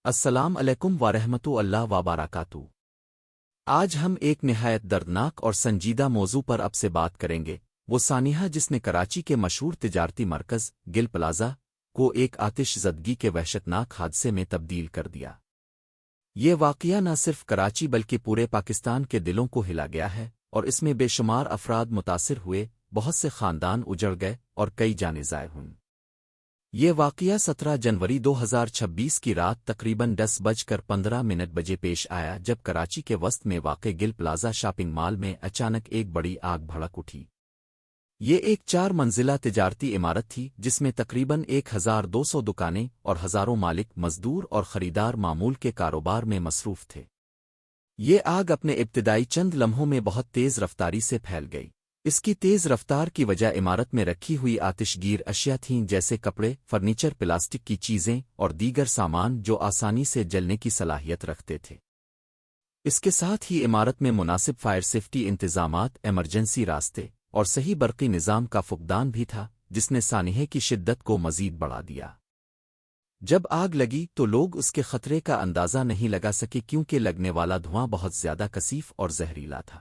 السلام علیکم ورحمۃ اللہ وبرکاتہ۔ آج ہم ایک نہایت دردناک اور سنجیدہ موضوع پر اب سے بات کریں گے، وہ سانحہ جس نے کراچی کے مشہور تجارتی مرکز گل پلازا کو ایک آتش زدگی کے وحشتناک حادثے میں تبدیل کر دیا۔ یہ واقعہ نہ صرف کراچی بلکہ پورے پاکستان کے دلوں کو ہلا گیا ہے، اور اس میں بے شمار افراد متاثر ہوئے، بہت سے خاندان اجڑ گئے اور کئی جانیں ضائع ہوئیں۔ یہ واقعہ 17 جنوری 2026 کی رات تقریباً 10:15 بجے پیش آیا، جب کراچی کے وسط میں واقع گل پلازا شاپنگ مال میں اچانک ایک بڑی آگ بھڑک اٹھی۔ یہ ایک 4 منزلہ تجارتی عمارت تھی جس میں تقریباً 1200 دکانیں اور ہزاروں مالک، مزدور اور خریدار معمول کے کاروبار میں مصروف تھے۔ یہ آگ اپنے ابتدائی چند لمحوں میں بہت تیز رفتاری سے پھیل گئی۔ اس کی تیز رفتار کی وجہ عمارت میں رکھی ہوئی آتش گیر اشیاء تھیں، جیسے کپڑے، فرنیچر، پلاسٹک کی چیزیں اور دیگر سامان جو آسانی سے جلنے کی صلاحیت رکھتے تھے۔ اس کے ساتھ ہی عمارت میں مناسب فائر سیفٹی انتظامات، ایمرجنسی راستے اور صحیح برقی نظام کا فقدان بھی تھا، جس نے سانحے کی شدت کو مزید بڑھا دیا۔ جب آگ لگی تو لوگ اس کے خطرے کا اندازہ نہیں لگا سکے، کیونکہ لگنے والا دھواں بہت زیادہ کثیف اور زہریلا تھا۔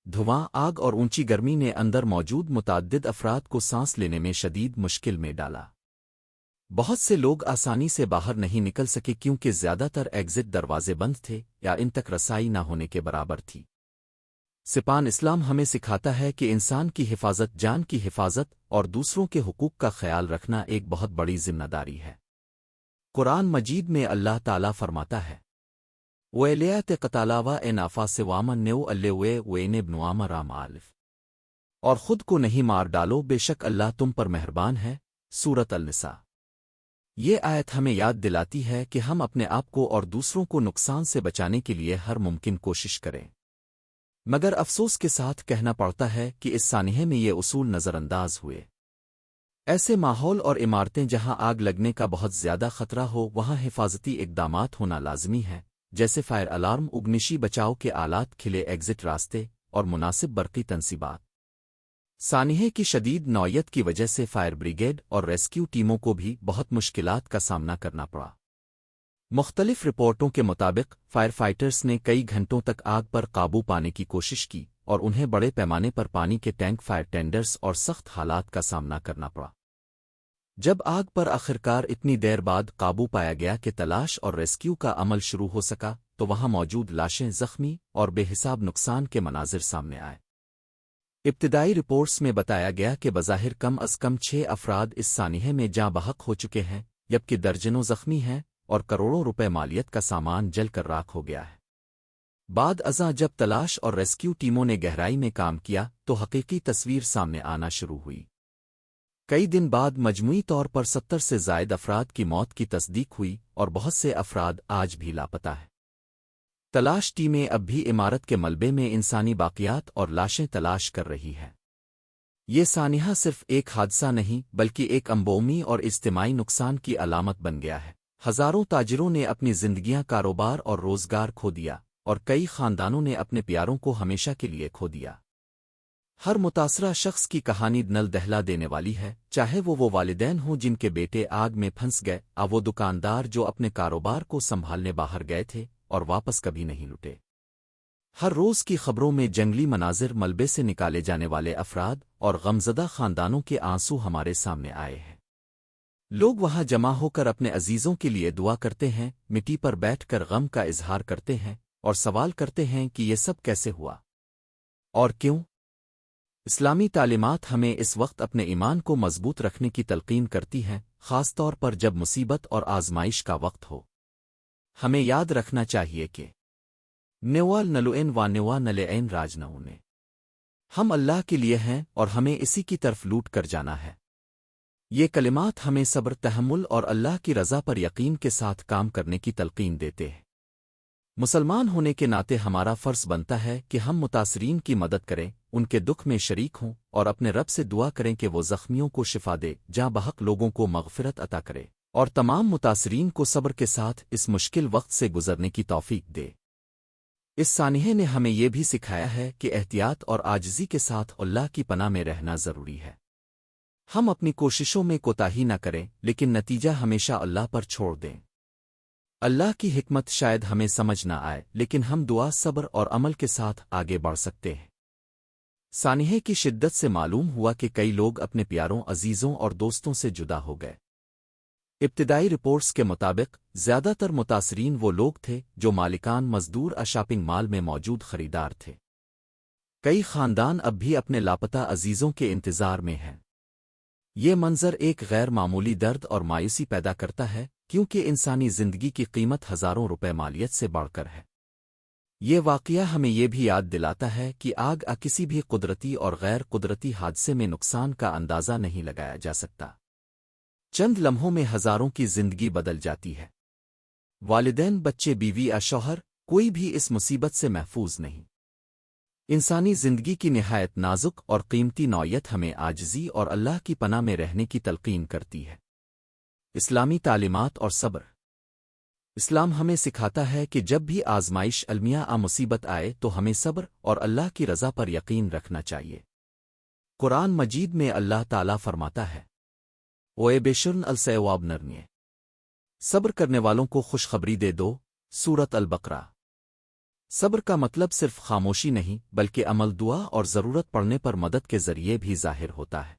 دھواں، آگ اور اونچی گرمی نے اندر موجود متعدد افراد کو سانس لینے میں شدید مشکل میں ڈالا۔ بہت سے لوگ آسانی سے باہر نہیں نکل سکے، کیونکہ زیادہ تر ایگزٹ دروازے بند تھے یا ان تک رسائی نہ ہونے کے برابر تھی۔ سپان اسلام ہمیں سکھاتا ہے کہ انسان کی حفاظت، جان کی حفاظت اور دوسروں کے حقوق کا خیال رکھنا ایک بہت بڑی ذمہ داری ہے۔ قرآن مجید میں اللہ تعالیٰ فرماتا ہے، وَإِلَيَاتِ قَتَالَاوَا اے نافا سے وامن نیو اللے وین ابنوام رام عالف، اور خود کو نہیں مار ڈالو، بے شک اللہ تم پر مہربان ہے۔ سورۃ النساء۔ یہ آیت ہمیں یاد دلاتی ہے کہ ہم اپنے آپ کو اور دوسروں کو نقصان سے بچانے کے لیے ہر ممکن کوشش کریں، مگر افسوس کے ساتھ کہنا پڑتا ہے کہ اس سانحے میں یہ اصول نظر انداز ہوئے۔ ایسے ماحول اور عمارتیں جہاں آگ لگنے کا بہت زیادہ خطرہ ہو، وہاں حفاظتی اقدامات ہونا لازمی ہے، جیسے فائر الارم، اگنشی بچاؤ کے آلات، کھلے ایگزٹ راستے اور مناسب برقی تنصیبات۔ سانحے کی شدید نوعیت کی وجہ سے فائر بریگیڈ اور ریسکیو ٹیموں کو بھی بہت مشکلات کا سامنا کرنا پڑا۔ مختلف رپورٹوں کے مطابق فائر فائٹرز نے کئی گھنٹوں تک آگ پر قابو پانے کی کوشش کی، اور انہیں بڑے پیمانے پر پانی کے ٹینک، فائر ٹینڈرز اور سخت حالات کا سامنا کرنا پڑا۔ جب آگ پر آخرکار اتنی دیر بعد قابو پایا گیا کہ تلاش اور ریسکیو کا عمل شروع ہو سکا، تو وہاں موجود لاشیں، زخمی اور بے حساب نقصان کے مناظر سامنے آئے۔ ابتدائی رپورٹس میں بتایا گیا کہ بظاہر کم از کم 6 افراد اس سانحے میں جاں بحق ہو چکے ہیں، جبکہ درجنوں زخمی ہیں اور کروڑوں روپے مالیت کا سامان جل کر راکھ ہو گیا ہے۔ بعد ازاں جب تلاش اور ریسکیو ٹیموں نے گہرائی میں کام کیا تو حقیقی تصویر سامنے آنا شروع ہوئی۔ کئی دن بعد مجموعی طور پر 70 سے زائد افراد کی موت کی تصدیق ہوئی، اور بہت سے افراد آج بھی لاپتہ ہیں۔ تلاش ٹیمیں اب بھی عمارت کے ملبے میں انسانی باقیات اور لاشیں تلاش کر رہی ہیں۔ یہ سانحہ صرف ایک حادثہ نہیں بلکہ ایک عمومی اور اجتماعی نقصان کی علامت بن گیا ہے۔ ہزاروں تاجروں نے اپنی زندگیاں، کاروبار اور روزگار کھو دیا، اور کئی خاندانوں نے اپنے پیاروں کو ہمیشہ کے لیے کھو دیا۔ ہر متاثرہ شخص کی کہانی دل دہلا دینے والی ہے، چاہے وہ والدین ہوں جن کے بیٹے آگ میں پھنس گئے، وہ دکاندار جو اپنے کاروبار کو سنبھالنے باہر گئے تھے اور واپس کبھی نہیں لوٹے۔ ہر روز کی خبروں میں جنگلی مناظر، ملبے سے نکالے جانے والے افراد اور غمزدہ خاندانوں کے آنسو ہمارے سامنے آئے ہیں۔ لوگ وہاں جمع ہو کر اپنے عزیزوں کے لیے دعا کرتے ہیں، مٹی پر بیٹھ کر غم کا اظہار کرتے ہیں اور سوال کرتے ہیں کہ یہ سب کیسے ہوا اور کیوں۔ اسلامی تعلیمات ہمیں اس وقت اپنے ایمان کو مضبوط رکھنے کی تلقین کرتی ہیں، خاص طور پر جب مصیبت اور آزمائش کا وقت ہو۔ ہمیں یاد رکھنا چاہیے کہ نیوال نلوئن و نیوا نلعین راج نونے، ہم اللہ کے لیے ہیں اور ہمیں اسی کی طرف لوٹ کر جانا ہے۔ یہ کلمات ہمیں صبر، تحمل اور اللہ کی رضا پر یقین کے ساتھ کام کرنے کی تلقین دیتے ہیں۔ مسلمان ہونے کے ناطے ہمارا فرض بنتا ہے کہ ہم متاثرین کی مدد کریں، ان کے دکھ میں شریک ہوں، اور اپنے رب سے دعا کریں کہ وہ زخمیوں کو شفا دے، جاں بحق لوگوں کو مغفرت عطا کرے، اور تمام متاثرین کو صبر کے ساتھ اس مشکل وقت سے گزرنے کی توفیق دے۔ اس سانحے نے ہمیں یہ بھی سکھایا ہے کہ احتیاط اور عاجزی کے ساتھ اللہ کی پناہ میں رہنا ضروری ہے۔ ہم اپنی کوششوں میں کوتاہی نہ کریں، لیکن نتیجہ ہمیشہ اللہ پر چھوڑ دیں۔ اللہ کی حکمت شاید ہمیں سمجھ نہ آئے، لیکن ہم دعا، صبر اور عمل کے ساتھ آگے بڑھ سکتے ہیں۔ سانحے کی شدت سے معلوم ہوا کہ کئی لوگ اپنے پیاروں، عزیزوں اور دوستوں سے جدا ہو گئے۔ ابتدائی رپورٹس کے مطابق زیادہ تر متاثرین وہ لوگ تھے جو مالکان مزدور شاپنگ مال میں موجود خریدار تھے۔ کئی خاندان اب بھی اپنے لاپتہ عزیزوں کے انتظار میں ہیں۔ یہ منظر ایک غیر معمولی درد اور مایوسی پیدا کرتا ہے، کیونکہ انسانی زندگی کی قیمت ہزاروں روپے مالیت سے بڑھ کر ہے۔ یہ واقعہ ہمیں یہ بھی یاد دلاتا ہے کہ آگ کسی بھی قدرتی اور غیر قدرتی حادثے میں نقصان کا اندازہ نہیں لگایا جا سکتا۔ چند لمحوں میں ہزاروں کی زندگی بدل جاتی ہے۔ والدین، بچے، بیوی یا شوہر، کوئی بھی اس مصیبت سے محفوظ نہیں۔ انسانی زندگی کی نہایت نازک اور قیمتی نوعیت ہمیں عاجزی اور اللہ کی پناہ میں رہنے کی تلقین کرتی ہے۔ اسلامی تعلیمات اور صبر۔ اسلام ہمیں سکھاتا ہے کہ جب بھی آزمائش، المیہ مصیبت آئے تو ہمیں صبر اور اللہ کی رضا پر یقین رکھنا چاہیے۔ قرآن مجید میں اللہ تعالیٰ فرماتا ہے، اوے بیشرن السیواب نرنیے، صبر کرنے والوں کو خوشخبری دے دو۔ سورت البقرہ۔ صبر کا مطلب صرف خاموشی نہیں، بلکہ عمل، دعا اور ضرورت پڑنے پر مدد کے ذریعے بھی ظاہر ہوتا ہے۔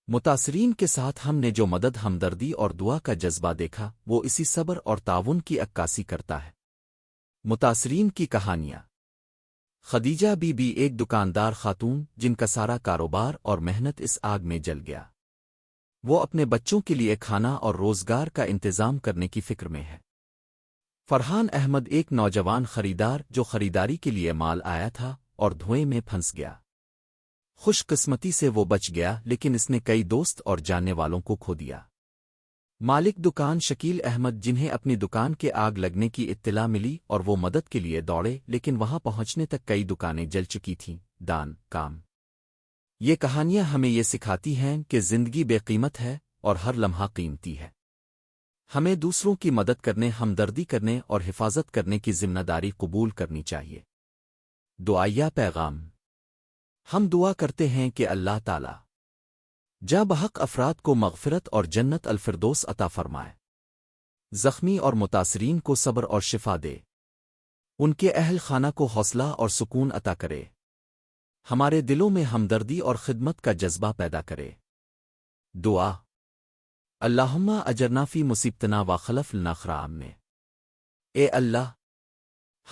متاثرین کے ساتھ ہم نے جو مدد، ہمدردی اور دعا کا جذبہ دیکھا، وہ اسی صبر اور تعاون کی عکاسی کرتا ہے۔ متاثرین کی کہانیاں۔ خدیجہ بی بی ایک دکاندار خاتون جن کا سارا کاروبار اور محنت اس آگ میں جل گیا۔ وہ اپنے بچوں کے لیے کھانا اور روزگار کا انتظام کرنے کی فکر میں ہے۔ فرحان احمد ایک نوجوان خریدار جو خریداری کے لیے مال آیا تھا اور دھوئیں میں پھنس گیا۔ خوش قسمتی سے وہ بچ گیا، لیکن اس نے کئی دوست اور جاننے والوں کو کھو دیا۔ مالک دکان شکیل احمد، جنہیں اپنی دکان کے آگ لگنے کی اطلاع ملی اور وہ مدد کے لیے دوڑے، لیکن وہاں پہنچنے تک کئی دکانیں جل چکی تھیں۔ دان کام۔ یہ کہانیاں ہمیں یہ سکھاتی ہیں کہ زندگی بے قیمت ہے اور ہر لمحہ قیمتی ہے۔ ہمیں دوسروں کی مدد کرنے، ہمدردی کرنے اور حفاظت کرنے کی ذمہ داری قبول کرنی چاہیے۔ دعائیہ پیغام۔ ہم دعا کرتے ہیں کہ اللہ تعالی جاں بحق افراد کو مغفرت اور جنت الفردوس عطا فرمائے، زخمی اور متاثرین کو صبر اور شفا دے، ان کے اہل خانہ کو حوصلہ اور سکون عطا کرے، ہمارے دلوں میں ہمدردی اور خدمت کا جذبہ پیدا کرے۔ دعا۔ اللہم اجرنا فی مصیبتنا وخلف لنا خیرا میں۔ اے اللہ،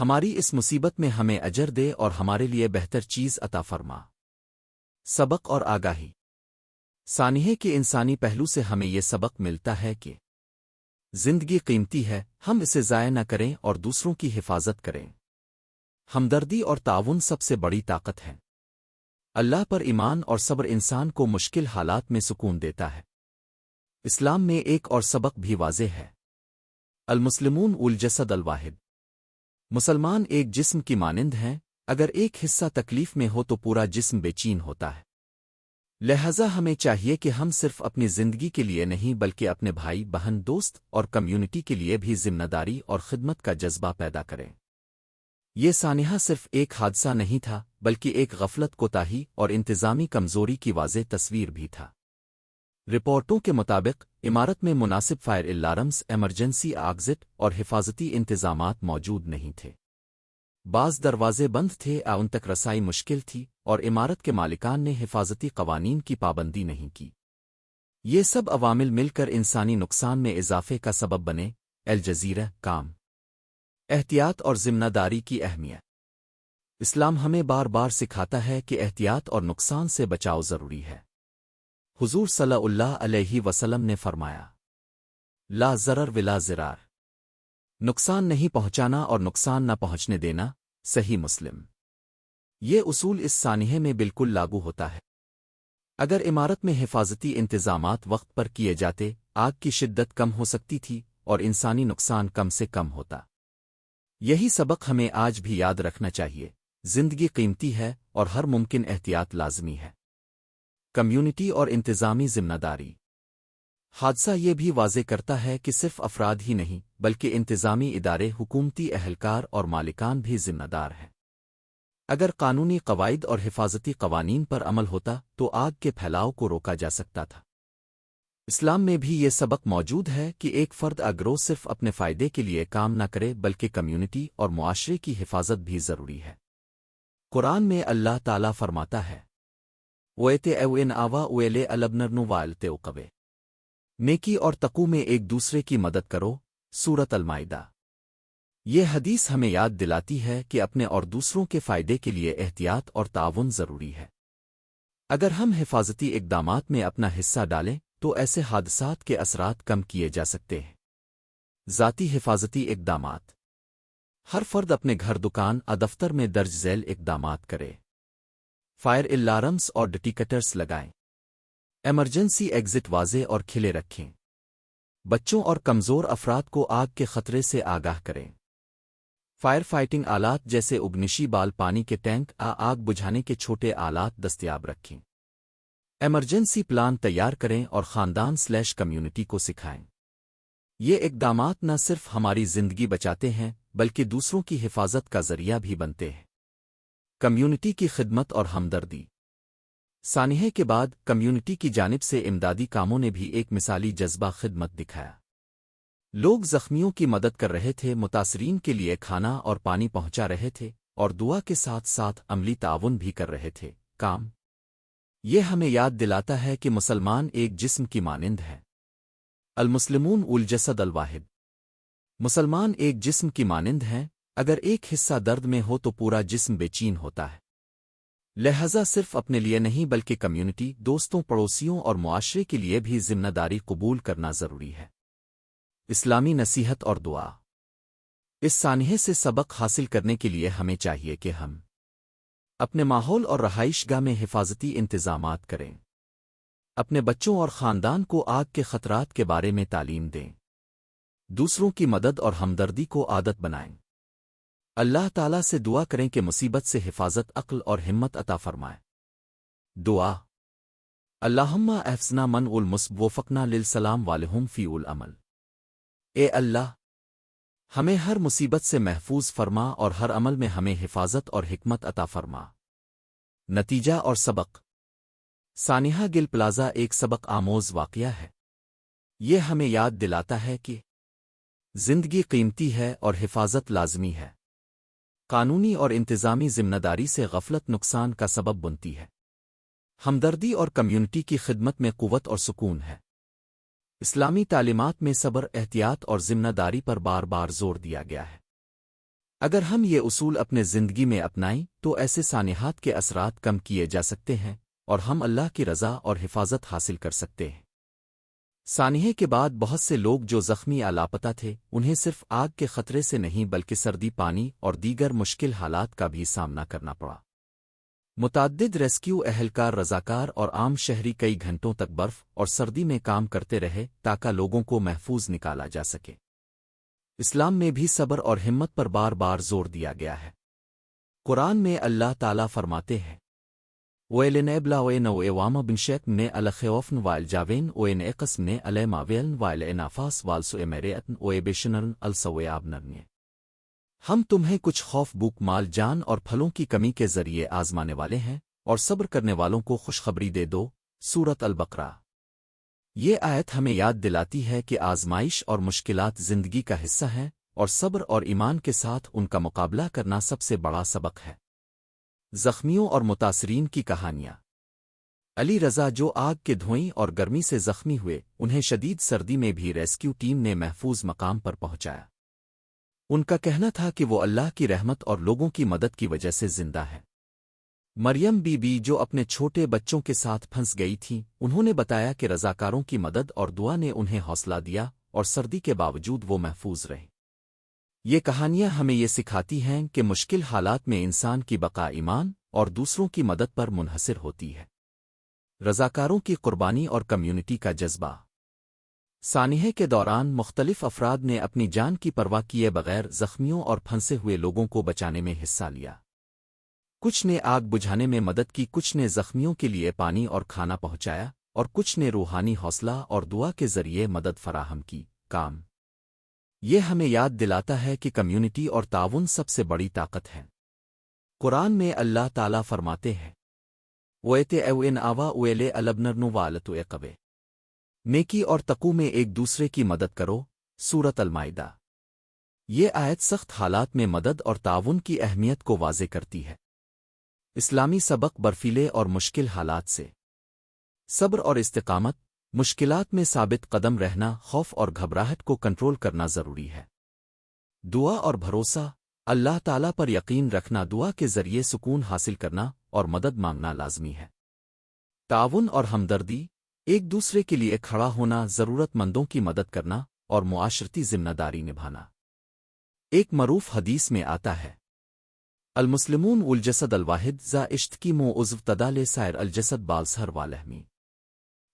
ہماری اس مصیبت میں ہمیں اجر دے اور ہمارے لیے بہتر چیز عطا فرما۔ سبق اور آگاہی۔ سانحے کے انسانی پہلو سے ہمیں یہ سبق ملتا ہے کہ زندگی قیمتی ہے، ہم اسے ضائع نہ کریں اور دوسروں کی حفاظت کریں۔ ہمدردی اور تعاون سب سے بڑی طاقت ہے۔ اللہ پر ایمان اور صبر انسان کو مشکل حالات میں سکون دیتا ہے۔ اسلام میں ایک اور سبق بھی واضح ہے۔ المسلمون الجسد الواحد۔ مسلمان ایک جسم کی مانند ہیں، اگر ایک حصہ تکلیف میں ہو تو پورا جسم بے چین ہوتا ہے۔ لہذا ہمیں چاہیے کہ ہم صرف اپنی زندگی کے لیے نہیں بلکہ اپنے بھائی، بہن، دوست اور کمیونٹی کے لیے بھی ذمہ داری اور خدمت کا جذبہ پیدا کریں۔ یہ سانحہ صرف ایک حادثہ نہیں تھا، بلکہ ایک غفلت، کوتاہی اور انتظامی کمزوری کی واضح تصویر بھی تھا۔ رپورٹوں کے مطابق عمارت میں مناسب فائر الارمز، ایمرجنسی ایگزٹ اور حفاظتی انتظامات موجود نہیں تھے۔ بعض دروازے بند تھے، ان تک رسائی مشکل تھی، اور عمارت کے مالکان نے حفاظتی قوانین کی پابندی نہیں کی۔ یہ سب عوامل مل کر انسانی نقصان میں اضافے کا سبب بنے۔ الجزیرہ کام۔ احتیاط اور ذمہ داری کی اہمیت۔ اسلام ہمیں بار بار سکھاتا ہے کہ احتیاط اور نقصان سے بچاؤ ضروری ہے۔ حضور صلی اللہ علیہ وسلم نے فرمایا، لا ضرر ولا ضرار، نقصان نہیں پہنچانا اور نقصان نہ پہنچنے دینا۔ صحیح مسلم۔ یہ اصول اس سانحے میں بالکل لاگو ہوتا ہے۔ اگر عمارت میں حفاظتی انتظامات وقت پر کیے جاتے، آگ کی شدت کم ہو سکتی تھی اور انسانی نقصان کم سے کم ہوتا۔ یہی سبق ہمیں آج بھی یاد رکھنا چاہیے۔ زندگی قیمتی ہے اور ہر ممکن احتیاط لازمی ہے۔ کمیونٹی اور انتظامی ذمہ داری۔ حادثہ یہ بھی واضح کرتا ہے کہ صرف افراد ہی نہیں بلکہ انتظامی ادارے، حکومتی اہلکار اور مالکان بھی ذمہ دار ہیں۔ اگر قانونی قواعد اور حفاظتی قوانین پر عمل ہوتا تو آگ کے پھیلاؤ کو روکا جا سکتا تھا۔ اسلام میں بھی یہ سبق موجود ہے کہ ایک فرد اگرو صرف اپنے فائدے کے لیے کام نہ کرے بلکہ کمیونٹی اور معاشرے کی حفاظت بھی ضروری ہے۔ قرآن میں اللہ تعالیٰ فرماتا ہے وَيَتَ اَوْإِنْ آوا اویلے البنرنو وَالْتَ اُقَوَے، نیکی اور تقوی میں ایک دوسرے کی مدد کرو۔ سورۃ المائدہ۔ یہ حدیث ہمیں یاد دلاتی ہے کہ اپنے اور دوسروں کے فائدے کے لیے احتیاط اور تعاون ضروری ہے۔ اگر ہم حفاظتی اقدامات میں اپنا حصہ ڈالیں تو ایسے حادثات کے اثرات کم کیے جا سکتے ہیں۔ ذاتی حفاظتی اقدامات: ہر فرد اپنے گھر، دکان اور دفتر میں درج ذیل اقدامات کرے۔ فائر الارمز اور ڈیٹیکٹرز لگائیں۔ ایمرجنسی ایگزٹ واضح اور کھلے رکھیں۔ بچوں اور کمزور افراد کو آگ کے خطرے سے آگاہ کریں۔ فائر فائٹنگ آلات جیسے اگنشی بال، پانی کے ٹینک آگ بجھانے کے چھوٹے آلات دستیاب رکھیں۔ ایمرجنسی پلان تیار کریں اور خاندان/کمیونٹی کو سکھائیں۔ یہ اقدامات نہ صرف ہماری زندگی بچاتے ہیں بلکہ دوسروں کی حفاظت کا ذریعہ بھی بنتے ہیں۔ کمیونٹی کی خدمت اور ہمدردی: سانحے کے بعد کمیونٹی کی جانب سے امدادی کاموں نے بھی ایک مثالی جذبہ خدمت دکھایا۔ لوگ زخمیوں کی مدد کر رہے تھے، متاثرین کے لیے کھانا اور پانی پہنچا رہے تھے اور دعا کے ساتھ ساتھ عملی تعاون بھی کر رہے تھے۔ یہ ہمیں یاد دلاتا ہے کہ مسلمان ایک جسم کی مانند ہے۔ المسلمون الجسد الواحد۔ مسلمان ایک جسم کی مانند ہیں، اگر ایک حصہ درد میں ہو تو پورا جسم بے چین ہوتا ہے۔ لہذا صرف اپنے لیے نہیں بلکہ کمیونٹی، دوستوں، پڑوسیوں اور معاشرے کے لیے بھی ذمہ داری قبول کرنا ضروری ہے۔ اسلامی نصیحت اور دعا: اس سانحے سے سبق حاصل کرنے کے لیے ہمیں چاہیے کہ ہم اپنے ماحول اور رہائش گاہ میں حفاظتی انتظامات کریں، اپنے بچوں اور خاندان کو آگ کے خطرات کے بارے میں تعلیم دیں، دوسروں کی مدد اور ہمدردی کو عادت بنائیں۔ اللہ تعالیٰ سے دعا کریں کہ مصیبت سے حفاظت، عقل اور ہمت عطا فرمائے۔ دعا: اللہم احفظنا من المصب وفقنا للسلام والہم فی العمل۔ اے اللہ، ہمیں ہر مصیبت سے محفوظ فرما اور ہر عمل میں ہمیں حفاظت اور حکمت عطا فرما۔ نتیجہ اور سبق: سانحہ گل پلازہ ایک سبق آموز واقعہ ہے۔ یہ ہمیں یاد دلاتا ہے کہ زندگی قیمتی ہے اور حفاظت لازمی ہے۔ قانونی اور انتظامی ذمہ داری سے غفلت نقصان کا سبب بنتی ہے۔ ہمدردی اور کمیونٹی کی خدمت میں قوت اور سکون ہے۔ اسلامی تعلیمات میں صبر، احتیاط اور ذمہ داری پر بار بار زور دیا گیا ہے۔ اگر ہم یہ اصول اپنے زندگی میں اپنائیں تو ایسے سانحات کے اثرات کم کیے جا سکتے ہیں اور ہم اللہ کی رضا اور حفاظت حاصل کر سکتے ہیں۔ سانحے کے بعد بہت سے لوگ جو زخمی یا لاپتہ تھے، انہیں صرف آگ کے خطرے سے نہیں بلکہ سردی، پانی اور دیگر مشکل حالات کا بھی سامنا کرنا پڑا۔ متعدد ریسکیو اہلکار، رضاکار اور عام شہری کئی گھنٹوں تک برف اور سردی میں کام کرتے رہے تاکہ لوگوں کو محفوظ نکالا جا سکے۔ اسلام میں بھی صبر اور ہمت پر بار بار زور دیا گیا ہے۔ قرآن میں اللہ تعالیٰ فرماتے ہیں وَإِلَنَبْلَوَيْنَوْ بِنْشَيْءٍ مِّنَ الْخَوْفِ وَالْجَوْعِ وَإِنْقَصٍ مِّنَ الْمَوَالِ وَالْأَنْفُسِ وَالْثَمَرَاتِ وَبَشِّرِ الصَّابِرِينَ۔ ہم تمہیں کچھ خوف، بھوک، مال، جان اور پھلوں کی کمی کے ذریعے آزمانے والے ہیں، اور صبر کرنے والوں کو خوشخبری دے دو۔ سورۃ البقرہ۔ یہ آیت ہمیں یاد دلاتی ہے کہ آزمائش اور مشکلات زندگی کا حصہ ہیں اور صبر اور ایمان کے ساتھ ان کا مقابلہ کرنا سب سے بڑا سبق ہے۔ زخمیوں اور متاثرین کی کہانیاں: علی رضا جو آگ کے دھوئیں اور گرمی سے زخمی ہوئے، انہیں شدید سردی میں بھی ریسکیو ٹیم نے محفوظ مقام پر پہنچایا۔ ان کا کہنا تھا کہ وہ اللہ کی رحمت اور لوگوں کی مدد کی وجہ سے زندہ ہے۔ مریم بی بی جو اپنے چھوٹے بچوں کے ساتھ پھنس گئی تھیں، انہوں نے بتایا کہ رضاکاروں کی مدد اور دعا نے انہیں حوصلہ دیا اور سردی کے باوجود وہ محفوظ رہے۔ یہ کہانیاں ہمیں یہ سکھاتی ہیں کہ مشکل حالات میں انسان کی بقا ایمان اور دوسروں کی مدد پر منحصر ہوتی ہے۔ رضاکاروں کی قربانی اور کمیونٹی کا جذبہ: سانحے کے دوران مختلف افراد نے اپنی جان کی پرواہ کیے بغیر زخمیوں اور پھنسے ہوئے لوگوں کو بچانے میں حصہ لیا۔ کچھ نے آگ بجھانے میں مدد کی، کچھ نے زخمیوں کے لیے پانی اور کھانا پہنچایا، اور کچھ نے روحانی حوصلہ اور دعا کے ذریعے مدد فراہم کی۔ یہ ہمیں یاد دلاتا ہے کہ کمیونٹی اور تعاون سب سے بڑی طاقت ہے۔ قرآن میں اللہ تعالیٰ فرماتے ہیں وَيَتَ اَوْإِنْ آوا اویلے البنرنو وَالْتَ اُقَوَے، نیکی اور تقوی میں ایک دوسرے کی مدد کرو۔ سورۃ المائدہ۔ یہ آیت سخت حالات میں مدد اور تعاون کی اہمیت کو واضح کرتی ہے۔ اسلامی سبق برفیلے اور مشکل حالات سے صبر اور استقامت۔ مشکلات میں ثابت قدم رہنا، خوف اور گھبراہٹ کو کنٹرول کرنا ضروری ہے۔ دعا اور بھروسہ۔ اللہ تعالیٰ پر یقین رکھنا، دعا کے ذریعے سکون حاصل کرنا اور مدد مانگنا لازمی ہے۔ تعاون اور ہمدردی۔ ایک دوسرے کے لیے کھڑا ہونا، ضرورت مندوں کی مدد کرنا اور معاشرتی ذمہ داری نبھانا۔ ایک معروف حدیث میں آتا ہے، المسلمون الجسد الواحد ذا اشتکیمو عضو تدال سائر الجسد بالسہر والحمی۔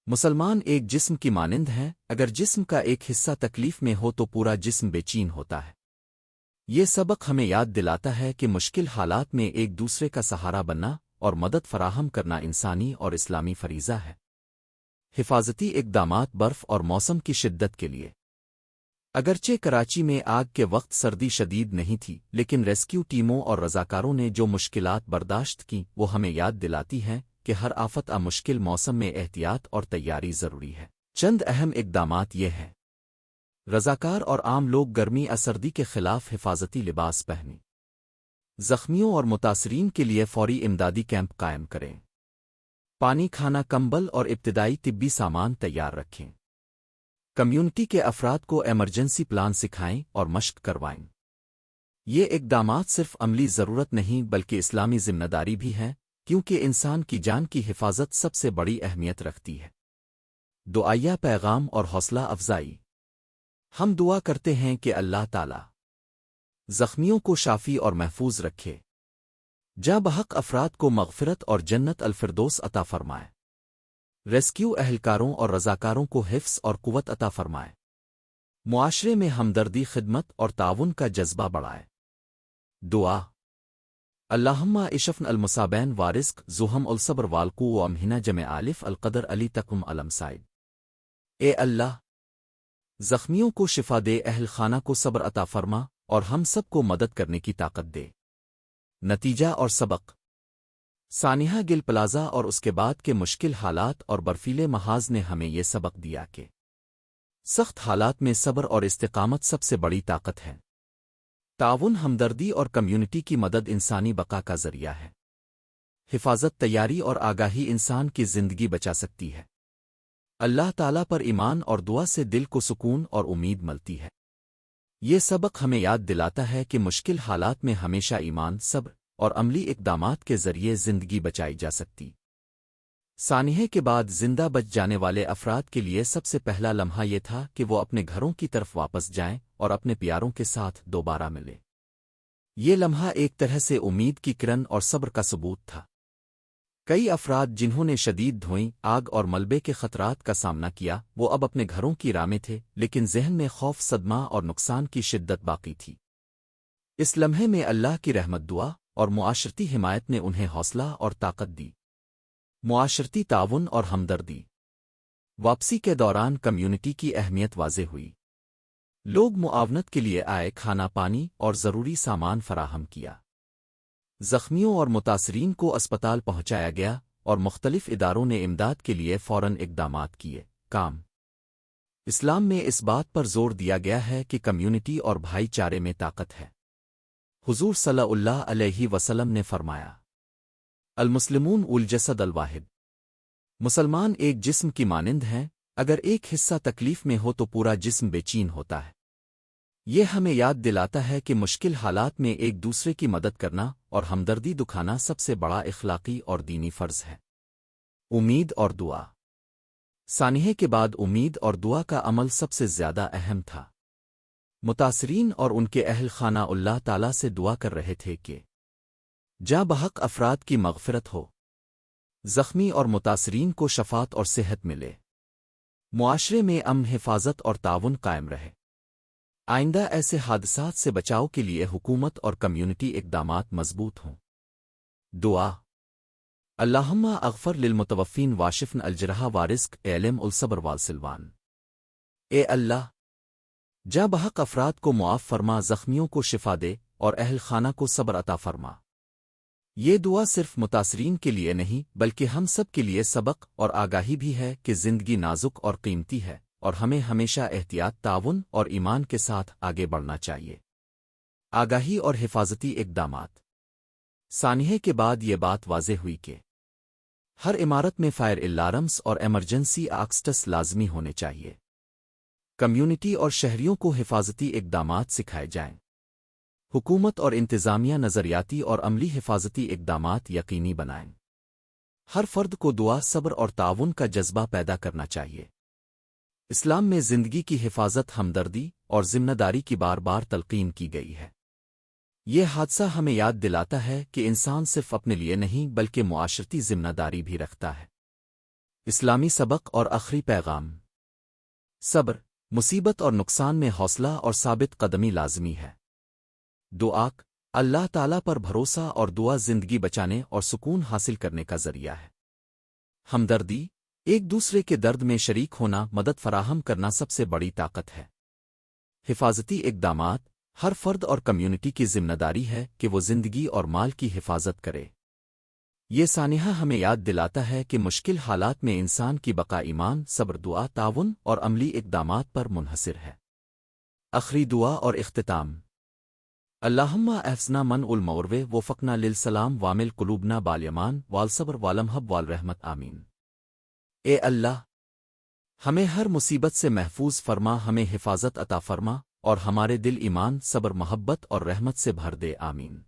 مسلمان ایک جسم کی مانند ہیں، اگر جسم کا ایک حصہ تکلیف میں ہو تو پورا جسم بے چین ہوتا ہے۔ یہ سبق ہمیں یاد دلاتا ہے کہ مشکل حالات میں ایک دوسرے کا سہارا بننا اور مدد فراہم کرنا انسانی اور اسلامی فریضہ ہے۔ حفاظتی اقدامات۔ برف اور موسم کی شدت کے لیے۔ اگرچہ کراچی میں آگ کے وقت سردی شدید نہیں تھی، لیکن ریسکیو ٹیموں اور رضاکاروں نے جو مشکلات برداشت کیں وہ ہمیں یاد دلاتی ہیں کہ ہر آفت مشکل موسم میں احتیاط اور تیاری ضروری ہے۔ چند اہم اقدامات یہ ہیں۔ رضاکار اور عام لوگ گرمی سردی کے خلاف حفاظتی لباس پہنیں۔ زخمیوں اور متاثرین کے لیے فوری امدادی کیمپ قائم کریں۔ پانی، کھانا، کمبل اور ابتدائی طبی سامان تیار رکھیں۔ کمیونٹی کے افراد کو ایمرجنسی پلان سکھائیں اور مشق کروائیں۔ یہ اقدامات صرف عملی ضرورت نہیں بلکہ اسلامی ذمہ داری بھی ہے، کیونکہ انسان کی جان کی حفاظت سب سے بڑی اہمیت رکھتی ہے۔ دعائیہ پیغام اور حوصلہ افزائی۔ ہم دعا کرتے ہیں کہ اللہ تعالی زخمیوں کو شافی اور محفوظ رکھے، جاں بحق افراد کو مغفرت اور جنت الفردوس عطا فرمائے، ریسکیو اہلکاروں اور رضاکاروں کو حفظ اور قوت عطا فرمائے، معاشرے میں ہمدردی، خدمت اور تعاون کا جذبہ بڑھائے۔ دعا۔ اللہم اشفن المصابین وارزق زہم الصبر والقو و امہنا جمع آلف القدر علی تقم علم سائد۔ اے اللہ، زخمیوں کو شفا دے، اہل خانہ کو صبر عطا فرما اور ہم سب کو مدد کرنے کی طاقت دے۔ نتیجہ اور سبق۔ سانحہ گل پلازہ اور اس کے بعد کے مشکل حالات اور برفیلے محاذ نے ہمیں یہ سبق دیا کہ سخت حالات میں صبر اور استقامت سب سے بڑی طاقت ہے۔ تعاون، ہمدردی اور کمیونٹی کی مدد انسانی بقا کا ذریعہ ہے۔ حفاظت، تیاری اور آگاہی انسان کی زندگی بچا سکتی ہے۔ اللہ تعالیٰ پر ایمان اور دعا سے دل کو سکون اور امید ملتی ہے۔ یہ سبق ہمیں یاد دلاتا ہے کہ مشکل حالات میں ہمیشہ ایمان، صبر اور عملی اقدامات کے ذریعے زندگی بچائی جا سکتی۔ سانحے کے بعد زندہ بچ جانے والے افراد کے لیے سب سے پہلا لمحہ یہ تھا کہ وہ اپنے گھروں کی طرف واپس جائیں اور اپنے پیاروں کے ساتھ دوبارہ ملیں۔ یہ لمحہ ایک طرح سے امید کی کرن اور صبر کا ثبوت تھا۔ کئی افراد جنہوں نے شدید دھوئیں، آگ اور ملبے کے خطرات کا سامنا کیا، وہ اب اپنے گھروں کی راہ میں تھے، لیکن ذہن میں خوف، صدمہ اور نقصان کی شدت باقی تھی۔ اس لمحے میں اللہ کی رحمت، دعا اور معاشرتی حمایت نے انہیں حوصلہ اور طاقت دی۔ معاشرتی تعاون اور ہمدردی۔ واپسی کے دوران کمیونٹی کی اہمیت واضح ہوئی۔ لوگ معاونت کے لیے آئے، کھانا، پانی اور ضروری سامان فراہم کیا۔ زخمیوں اور متاثرین کو اسپتال پہنچایا گیا اور مختلف اداروں نے امداد کے لیے فوراً اقدامات کیے۔ کام۔ اسلام میں اس بات پر زور دیا گیا ہے کہ کمیونٹی اور بھائی چارے میں طاقت ہے۔ حضور صلی اللہ علیہ وسلم نے فرمایا، المسلمون الجسد الواحد۔ مسلمان ایک جسم کی مانند ہیں، اگر ایک حصہ تکلیف میں ہو تو پورا جسم بے چین ہوتا ہے۔ یہ ہمیں یاد دلاتا ہے کہ مشکل حالات میں ایک دوسرے کی مدد کرنا اور ہمدردی دکھانا سب سے بڑا اخلاقی اور دینی فرض ہے۔ امید اور دعا۔ سانحے کے بعد امید اور دعا کا عمل سب سے زیادہ اہم تھا۔ متاثرین اور ان کے اہل خانہ اللہ تعالیٰ سے دعا کر رہے تھے کہ جاں بحق افراد کی مغفرت ہو، زخمی اور متاثرین کو شفات اور صحت ملے، معاشرے میں امن، حفاظت اور تعاون قائم رہے۔ آئندہ ایسے حادثات سے بچاؤ کے لیے حکومت اور کمیونٹی اقدامات مضبوط ہوں۔ دعا۔ اللہم اغفر للمتوفین واشفن الجرح وارزق علم الصبر والسلوان۔ اے اللہ، جاں بحق افراد کو معاف فرما، زخمیوں کو شفا دے اور اہل خانہ کو صبر عطا فرما۔ یہ دعا صرف متاثرین کے لیے نہیں بلکہ ہم سب کے لیے سبق اور آگاہی بھی ہے کہ زندگی نازک اور قیمتی ہے اور ہمیں ہمیشہ احتیاط تعاون اور ایمان کے ساتھ آگے بڑھنا چاہیے۔ آگاہی اور حفاظتی اقدامات۔ سانحے کے بعد یہ بات واضح ہوئی کہ ہر عمارت میں فائر الارمز اور ایمرجنسی آکسٹس لازمی ہونے چاہیے۔ کمیونٹی اور شہریوں کو حفاظتی اقدامات سکھائے جائیں۔ حکومت اور انتظامیہ نظریاتی اور عملی حفاظتی اقدامات یقینی بنائیں۔ ہر فرد کو دعا، صبر اور تعاون کا جذبہ پیدا کرنا چاہیے۔ اسلام میں زندگی کی حفاظت، ہمدردی اور ذمہ داری کی بار بار تلقین کی گئی ہے۔ یہ حادثہ ہمیں یاد دلاتا ہے کہ انسان صرف اپنے لیے نہیں بلکہ معاشرتی ذمہ داری بھی رکھتا ہے۔ اسلامی سبق اور آخری پیغام۔ صبر، مصیبت اور نقصان میں حوصلہ اور ثابت قدمی لازمی ہے۔ دعا، اللہ تعالیٰ پر بھروسہ اور دعا زندگی بچانے اور سکون حاصل کرنے کا ذریعہ ہے۔ ہمدردی، ایک دوسرے کے درد میں شریک ہونا، مدد فراہم کرنا سب سے بڑی طاقت ہے۔ حفاظتی اقدامات، ہر فرد اور کمیونٹی کی ذمہ داری ہے کہ وہ زندگی اور مال کی حفاظت کرے۔ یہ سانحہ ہمیں یاد دلاتا ہے کہ مشکل حالات میں انسان کی بقا ایمان، صبر، دعا، تعاون اور عملی اقدامات پر منحصر ہے۔ آخری دعا اور اختتام۔ اللہم احفظنا من الموروے وفقنا للسلام وامل قلوبنا بالیمان والصبر والمحب والرحمت آمین۔ اے اللہ، ہمیں ہر مصیبت سے محفوظ فرما، ہمیں حفاظت عطا فرما اور ہمارے دل ایمان، صبر، محبت اور رحمت سے بھر دے، آمین۔